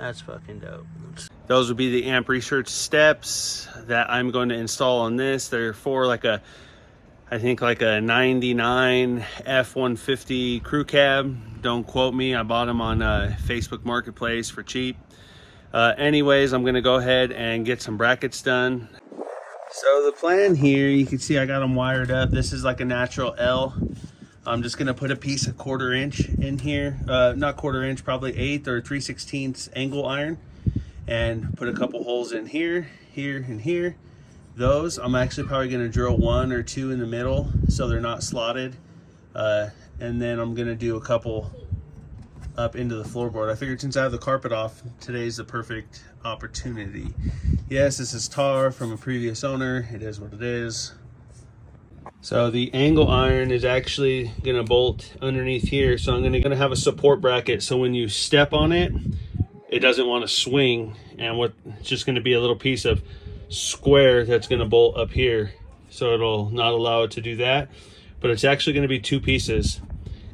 That's fucking dope. Those would be the amp research steps that I'm going to install on this. They're for like a, I think like a 99 F-150 crew cab. Don't quote me. I bought them on Facebook Marketplace for cheap. Anyways, I'm gonna go ahead and get some brackets done. So the plan here, you can see I got them wired up. This is like a natural L. I'm just gonna put a piece of 1/4 inch in here. Not 1/4 inch, probably 1/8 or 3/16 angle iron. And put a couple holes in here, here, and here. Those, I'm actually probably gonna drill 1 or 2 in the middle so they're not slotted. And then I'm gonna do a couple up into the floorboard. I figured since I have the carpet off, today's the perfect opportunity. Yes, this is tar from a previous owner. It is what it is. So the angle iron is actually gonna bolt underneath here. So I'm gonna have a support bracket. So when you step on it, it doesn't want to swing. And it's just gonna be a little piece of square that's gonna bolt up here. So it'll not allow it to do that. But it's actually gonna be 2 pieces,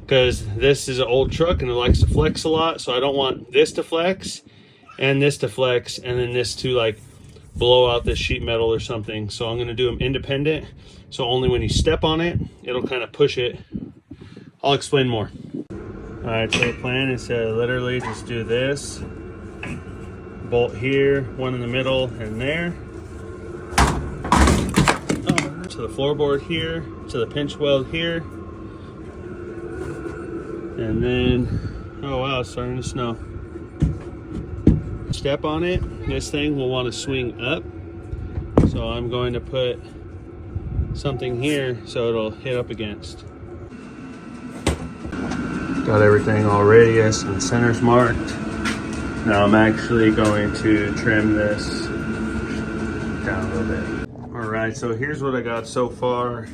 because this is an old truck and it likes to flex a lot. So I don't want this to flex and this to flex and then this to like blow out this sheet metal or something. So I'm gonna do them independent. So only when you step on it, it'll kind of push it. I'll explain more. All right, so the plan is to literally just do this. Bolt here, 1 in the middle and there. To the floorboard here, to the pinch weld here. And then, oh wow, it's starting to snow. Step on it, this thing will want to swing up. So I'm going to put something here so it'll hit up against. Got everything all radius and centers marked. Now I'm actually going to trim this down a little bit. All right, so here's what I got so far.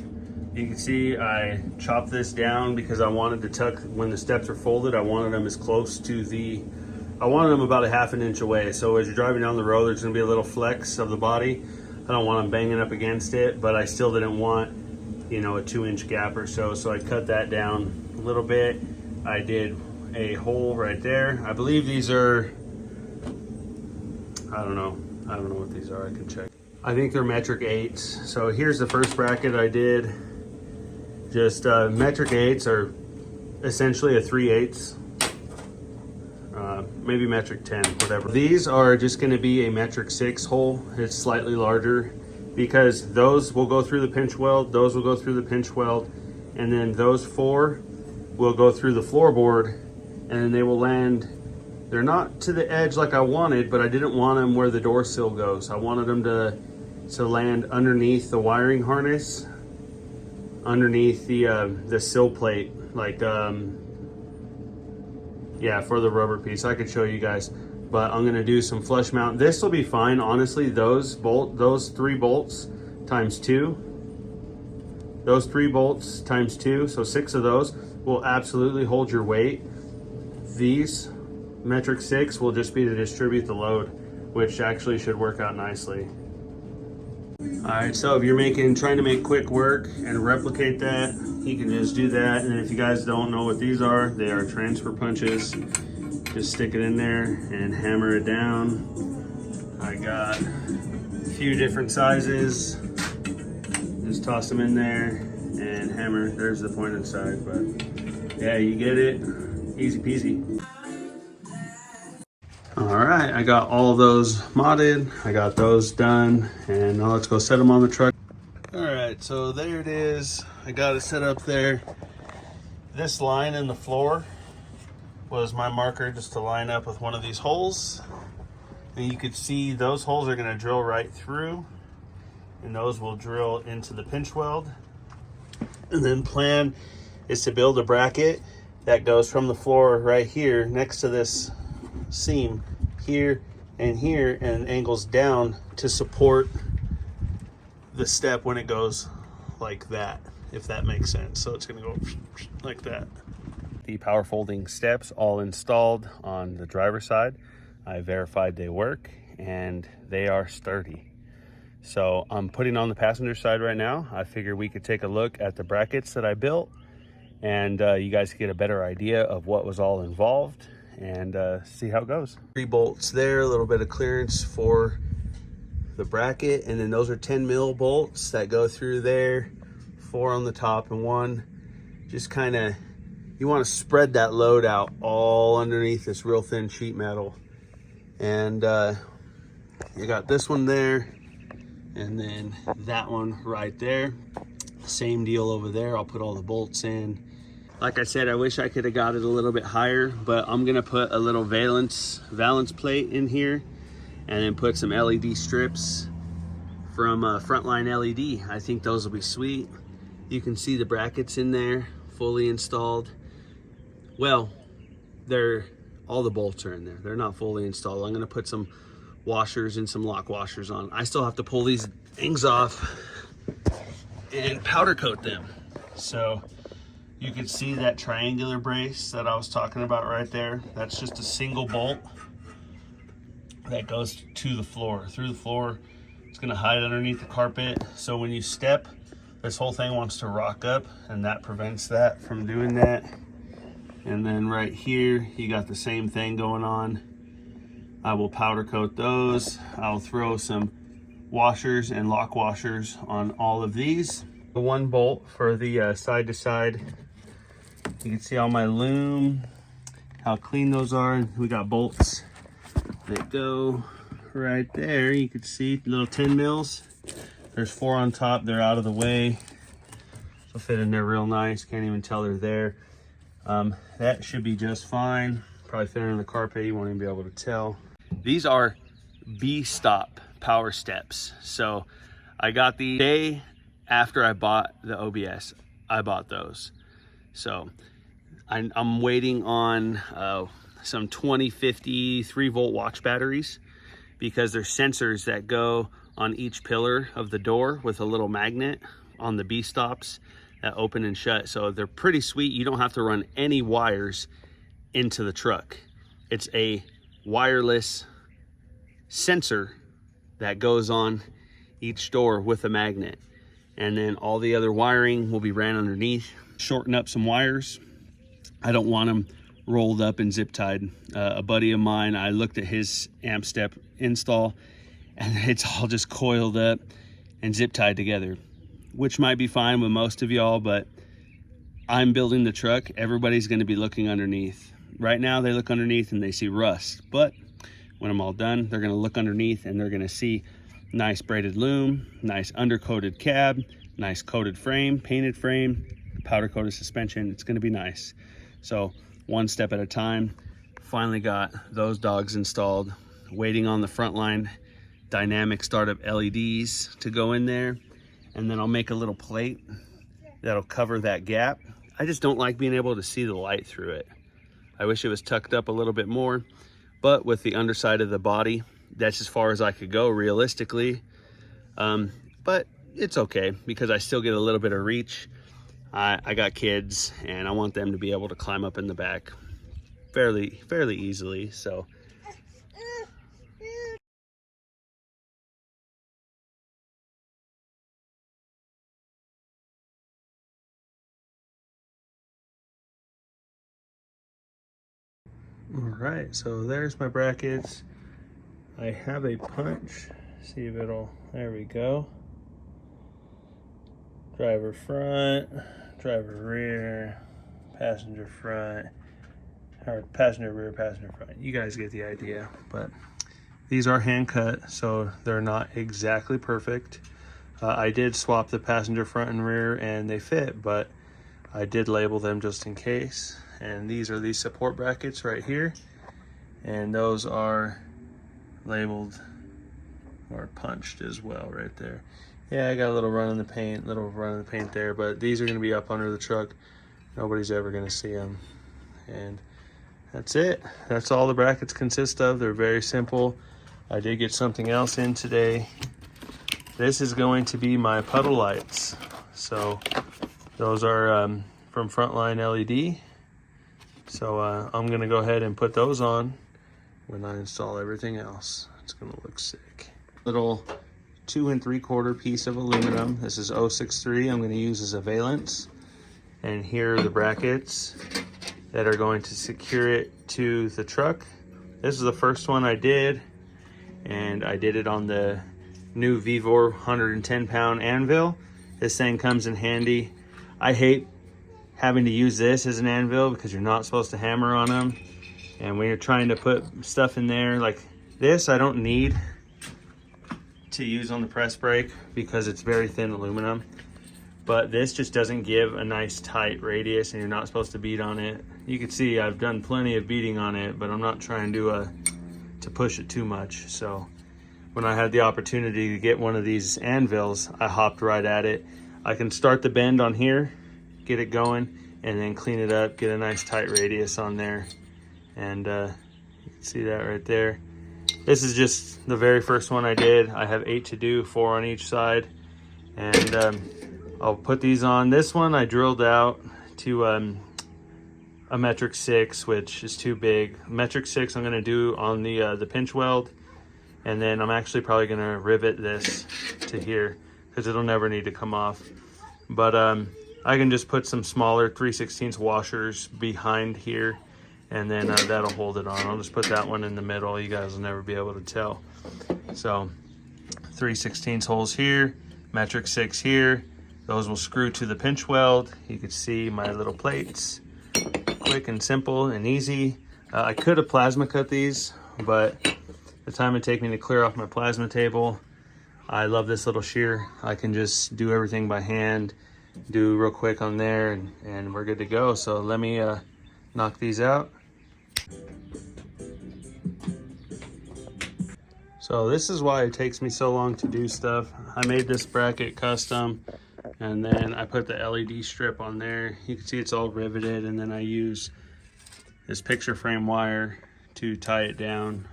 You can see I chopped this down because I wanted to tuck, when the steps are folded, I wanted them as close to I wanted them about a 1/2 inch away. So as you're driving down the road, there's gonna be a little flex of the body. I don't want them banging up against it, but I still didn't want, you know, a 2-inch gap or so. So I cut that down a little bit. I did a hole right there. I believe these are, I don't know what these are, I can check. I think they're metric 8s. So here's the first bracket I did. Just metric 8s are essentially a 3/8, maybe metric 10, whatever. These are just going to be a metric 6 hole. It's slightly larger because those will go through the pinch weld, those will go through the pinch weld, and then those 4 will go through the floorboard, and then they will land. They're not to the edge like I wanted, but I didn't want them where the door sill goes. I wanted them to land underneath the wiring harness, underneath the sill plate, like yeah, for the rubber piece. I could show you guys, but I'm gonna do some flush mount. This will be fine, honestly. Those 3 bolts times 2, those 3 bolts times 2, so 6 of those will absolutely hold your weight. These metric 6 will just be to distribute the load, which actually should work out nicely. All right, so if you're trying to make quick work and replicate that, you can just do that. And if you guys don't know what these are, they are transfer punches. Just stick it in there and hammer it down. I got a few different sizes. Just toss them in there and hammer. There's the pointed side, but yeah, you get it. Easy peasy. All right, I got all those modded. I got those done, and now let's go set them on the truck. All right, so there it is. I got it set up there. This line in the floor was my marker just to line up with one of these holes. And you could see those holes are gonna drill right through, and those will drill into the pinch weld. And then plan is to build a bracket that goes from the floor right here next to this seam here and angles down to support the step when it goes like that, if that makes sense. So it's gonna go like that. The power folding steps all installed on the driver's side. I verified they work and they are sturdy. So I'm putting on the passenger side right now. I figure we could take a look at the brackets that I built, and you guys get a better idea of what was all involved. and see how it goes. 3 bolts there, a little bit of clearance for the bracket, and then those are 10 mil bolts that go through there, 4 on the top and 1. Just kind of, you want to spread that load out all underneath this real thin sheet metal. And you got this one there, and then that one right there. Same deal over there. I'll put all the bolts in. Like I said, I wish I could have got it a little bit higher, but I'm gonna put a little valence plate in here, and then put some LED strips from Frontline LED. I think those will be sweet. You can see the brackets in there, fully installed. Well, all the bolts are in there. They're not fully installed. I'm gonna put some washers and some lock washers on. I still have to pull these things off and powder coat them. So you can see that triangular brace that I was talking about right there. That's just a single bolt that goes to the floor, through the floor. It's gonna hide underneath the carpet. So when you step, this whole thing wants to rock up, and that prevents that from doing that. And then right here, you got the same thing going on. I will powder coat those. I'll throw some washers and lock washers on all of these. The 1 bolt for the side to side. You can see all my loom, how clean those are. We got bolts that go right there. You can see little 10 mils. There's 4 on top. They're out of the way. They'll fit in there real nice. Can't even tell they're there. That should be just fine. Probably fit under the carpet. You won't even be able to tell. These are B-stop power steps. So I got the day after I bought the OBS. I bought those. So I'm waiting on some 2050 3-volt watch batteries, because there's sensors that go on each pillar of the door with a little magnet on the B-stops that open and shut. So they're pretty sweet. You don't have to run any wires into the truck. It's a wireless sensor that goes on each door with a magnet, and then all the other wiring will be ran underneath. Shorten up some wires. I don't want them rolled up and zip tied. A buddy of mine, I looked at his amp step install, and it's all just coiled up and zip tied together, which might be fine with most of y'all, but I'm building the truck. Everybody's going to be looking underneath. Right now they look underneath and they see rust, but when I'm all done, they're going to look underneath and they're going to see nice braided loom, nice undercoated cab, nice coated frame, painted frame, powder coated suspension. It's going to be nice. So one step at a time. Finally got those dogs installed, waiting on the Frontline dynamic startup LEDs to go in there, and then I'll make a little plate that'll cover that gap. I just don't like being able to see the light through it. I wish it was tucked up a little bit more, but with the underside of the body, that's as far as I could go realistically. But it's okay, because I still get a little bit of reach. I got kids and I want them to be able to climb up in the back fairly easily. So all right, so there's my brackets. I have a punch. See if it'll, there we go. Driver front, driver rear, passenger front, or passenger rear, passenger front. You guys get the idea. But these are hand cut, so they're not exactly perfect. I did swap the passenger front and rear and they fit, but I did label them just in case. And these are these support brackets right here, and those are labeled or punched as well right there. Yeah, I got a little run in the paint, there, but these are going to be up under the truck. Nobody's ever going to see them. And that's it. That's all the brackets consist of. They're very simple. I did get something else in today. This is going to be my puddle lights. So those are from Frontline LED. So I'm going to go ahead and put those on when I install everything else. It's going to look sick. Little 2 3/4 piece of aluminum. This is 063. I'm going to use as a valance. And here are the brackets. that are going to secure it to the truck. This is the first one I did, and I did it on the new Vivor 110-pound anvil. This thing comes in handy. I hate having to use this as an anvil because you're not supposed to hammer on them. And when you're trying to put stuff in there like this, I don't need to use on the press brake because it's very thin aluminum. But this just doesn't give a nice tight radius, and you're not supposed to beat on it. You can see I've done plenty of beating on it, but I'm not trying to push it too much. So when I had the opportunity to get one of these anvils, I hopped right at it. I can start the bend on here, get it going, and then clean it up, get a nice tight radius on there. And you can see that right there. This is just the very first one I did. I have 8 to do, 4 on each side. And I'll put these on. This one I drilled out to a metric 6, which is too big. Metric 6 I'm gonna do on the pinch weld. And then I'm actually probably gonna rivet this to here because it'll never need to come off. But I can just put some smaller 3/16 washers behind here, and then that'll hold it on. I'll just put that one in the middle. You guys will never be able to tell. So 3/16 holes here, metric 6 here. Those will screw to the pinch weld. You can see my little plates. Quick and simple and easy. I could have plasma cut these, but the time it take me to clear off my plasma table, I love this little shear. I can just do everything by hand, do real quick on there, and we're good to go. So let me knock these out. So this is why it takes me so long to do stuff. I made this bracket custom, and then I put the LED strip on there. You can see it's all riveted, and then I use this picture frame wire to tie it down.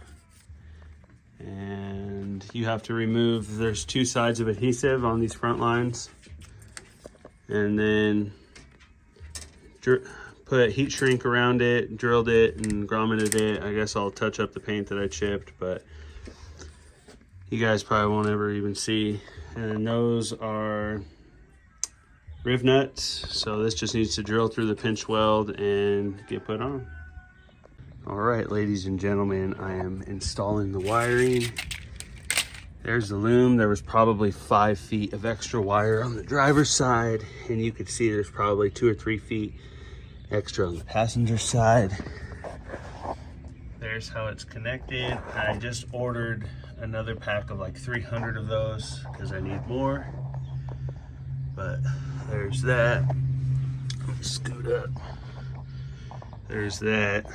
And you have to remove, there's 2 sides of adhesive on these front lines, and then put heat shrink around it, drilled it and grommeted it. I guess I'll touch up the paint that I chipped, but you guys probably won't ever even see. And those are riv nuts, so this just needs to drill through the pinch weld and get put on. All right, ladies and gentlemen, I am installing the wiring. There's the loom. There was probably 5 feet of extra wire on the driver's side, and you could see there's probably 2 or 3 feet extra on the passenger side. There's how it's connected. I just ordered another pack of like 300 of those because I need more. But there's that. Let me scoot up. There's that.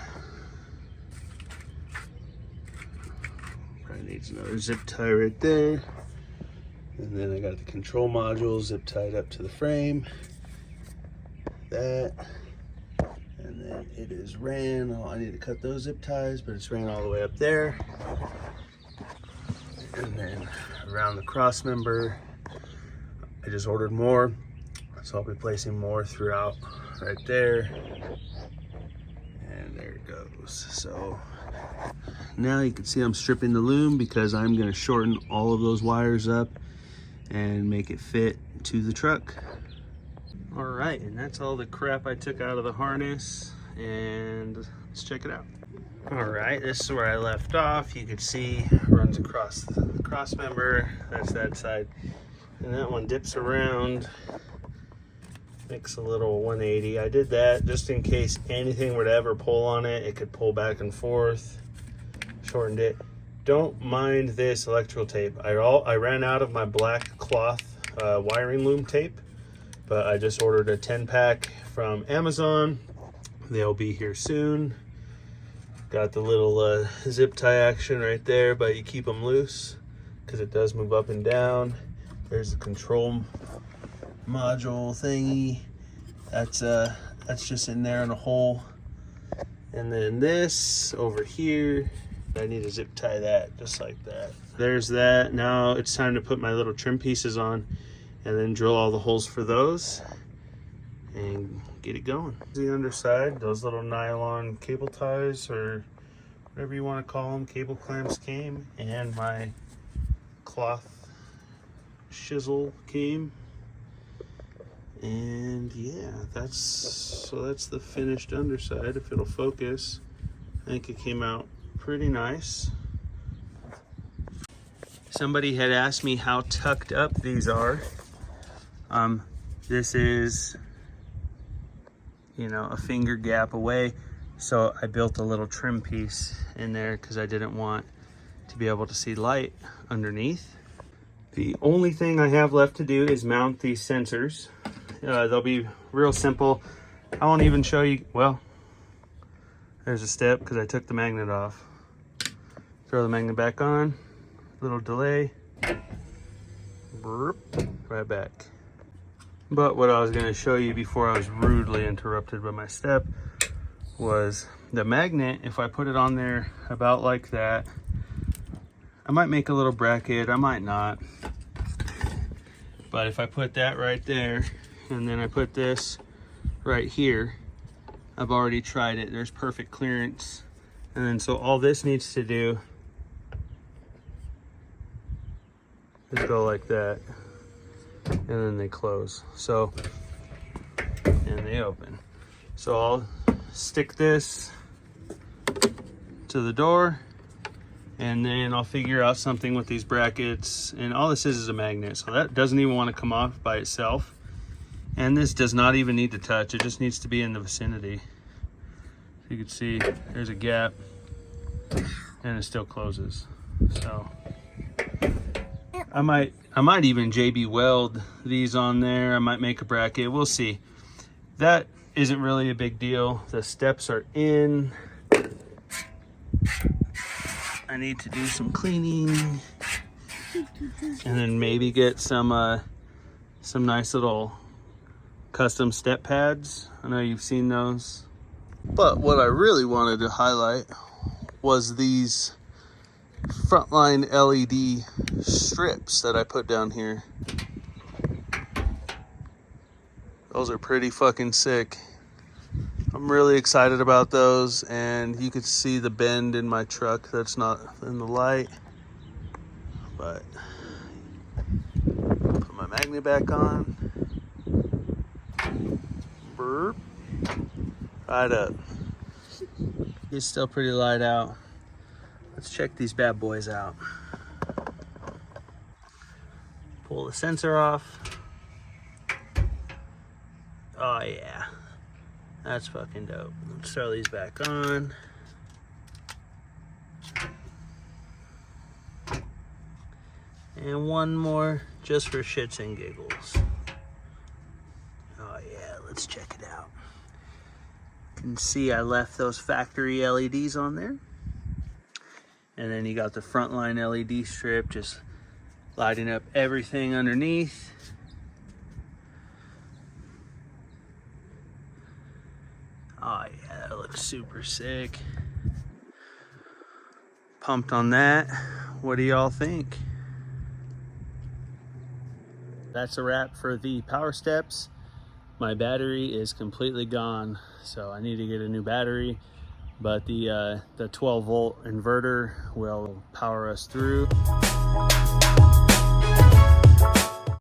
Probably needs another zip tie right there. And then I got the control module zip tied up to the frame. That. And then it is ran. Oh, I need to cut those zip ties, but it's ran all the way up there. And then around the cross member, I just ordered more, so I'll be placing more throughout right there. And there it goes. So now you can see I'm stripping the loom because I'm going to shorten all of those wires up and make it fit to the truck. All right, and that's all the crap I took out of the harness, and let's check it out. All right, this is where I left off. You can see it runs across the cross member. That's that side. And that one dips around, makes a little 180. I did that just in case anything were to ever pull on it, it could pull back and forth. Shortened it. Don't mind this electrical tape. I ran out of my black cloth wiring loom tape, but I just ordered a 10-pack from Amazon. They'll be here soon. Got the little zip tie action right there, but you keep them loose because it does move up and down. There's the control module thingy. That's just in there in a hole. And then this over here, I need to zip tie that just like that. There's that. Now it's time to put my little trim pieces on and then drill all the holes for those and get it going. The underside, those little nylon cable ties or whatever you want to call them, cable clamps came, and my cloth chisel came, and And yeah, that's the finished underside. If it'll focus, I think it came out pretty nice. Somebody had asked me how tucked up these are. This is, you know, a finger gap away. So I built a little trim piece in there because I didn't want to be able to see light underneath. The only thing I have left to do is mount these sensors. They'll be real simple. I won't even show you, well, there's a step because I took the magnet off. Throw the magnet back on, little delay, burp, right back. But what I was gonna show you before I was rudely interrupted by my step was the magnet. If I put it on there about like that, I might make a little bracket, I might not. But if I put that right there, and then I put this right here, I've already tried it. There's perfect clearance. And then so all this needs to do is go like that. And then they close. So, and they open. So I'll stick this to the door, and then I'll figure out something with these brackets. And all this is a magnet, so that doesn't even want to come off by itself. And this does not even need to touch, it just needs to be in the vicinity. You can see there's a gap, and it still closes. So I might even JB weld these on there. I might make a bracket, we'll see. That isn't really a big deal. The steps are in. I need to do some cleaning, and then maybe get some nice little custom step pads. I know you've seen those. But what I really wanted to highlight was these Frontline LED strips that I put down here. Those are pretty fucking sick. I'm really excited about those, and you could see the bend in my truck that's not in the light. But put my magnet back on. Burp. Right up. It's still pretty light out. Let's check these bad boys out. Pull the sensor off. Oh yeah, that's fucking dope. Let's throw these back on. And one more just for shits and giggles. Oh yeah, let's check it out. You can see I left those factory LEDs on there. And then you got the Frontline LED strip just lighting up everything underneath. Oh yeah, that looks super sick. Pumped on that. What do y'all think? That's a wrap for the power steps. My battery is completely gone, so I need to get a new battery. But the 12 volt inverter will power us through.